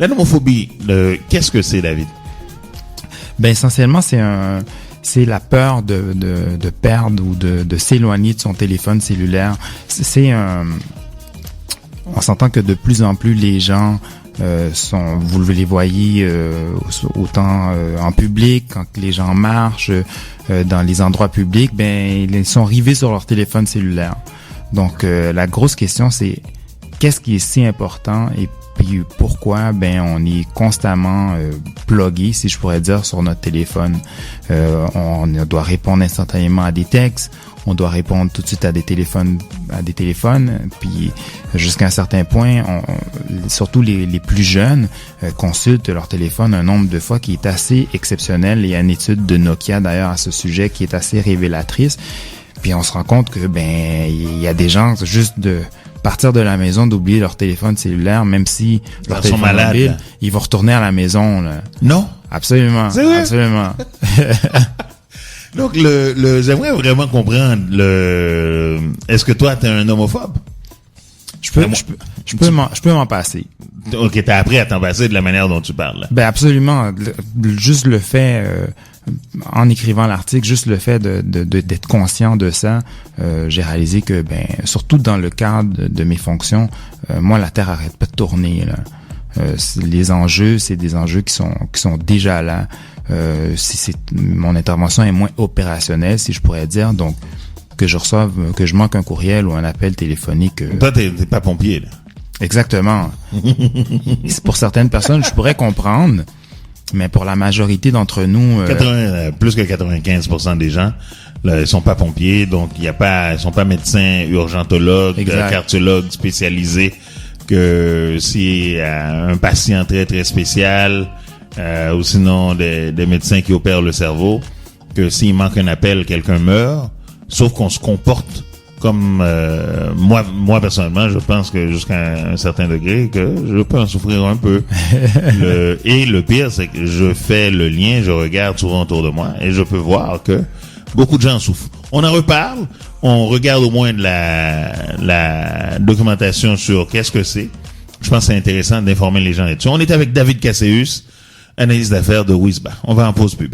La nomophobie, qu'est-ce que c'est, David? Ben essentiellement c'est la peur de perdre ou de s'éloigner de son téléphone cellulaire. On s'entend que de plus en plus les gens vous les voyez autant en public, quand les gens marchent dans les endroits publics, ben ils sont rivés sur leur téléphone cellulaire. Donc la grosse question c'est qu'est-ce qui est si important et puis pourquoi on est constamment plugué, si je pourrais dire, sur notre téléphone. On doit répondre instantanément à des textes, on doit répondre tout de suite à des téléphones, puis jusqu'à un certain point, surtout les plus jeunes consultent leur téléphone un nombre de fois qui est assez exceptionnel. Il y a une étude de Nokia d'ailleurs à ce sujet qui est assez révélatrice. Puis on se rend compte que il y a des gens juste de partir de la maison, d'oublier leur téléphone cellulaire, même si leur téléphone mobile, ils vont retourner à la maison. Là. Non. Absolument. C'est vrai? Absolument. Donc, j'aimerais vraiment comprendre est-ce que toi, t'es un homophobe? Je peux m'en passer. Ok, t'as appris à t'en passer de la manière dont tu parles. Là. Ben, absolument. Juste le fait, en écrivant l'article, juste le fait d'être conscient de ça, j'ai réalisé que, surtout dans le cadre de mes fonctions, moi, la Terre arrête pas de tourner, là. Les enjeux, c'est des enjeux qui sont déjà là. Mon intervention est moins opérationnelle, si je pourrais dire, donc que je manque un courriel ou un appel téléphonique. Toi, t'es pas pompier, là. Exactement. Pour certaines personnes, je pourrais comprendre, mais pour la majorité d'entre nous, plus que 95% des gens, là, ils sont pas pompiers, donc ils sont pas médecins, urgentologues, cardiologues spécialisés. Que si un patient très très spécial ou sinon des médecins qui opèrent le cerveau, que s'il manque un appel, quelqu'un meurt, sauf qu'on se comporte comme moi personnellement, je pense que jusqu'à un certain degré que je peux en souffrir un peu. Et le pire, c'est que je fais le lien, je regarde souvent autour de moi et je peux voir que beaucoup de gens souffrent. On en reparle, on regarde au moins de la documentation sur qu'est-ce que c'est. Je pense que c'est intéressant d'informer les gens là-dessus. On est avec David Casséus, analyste d'affaires de Wisba. On va en pause pub.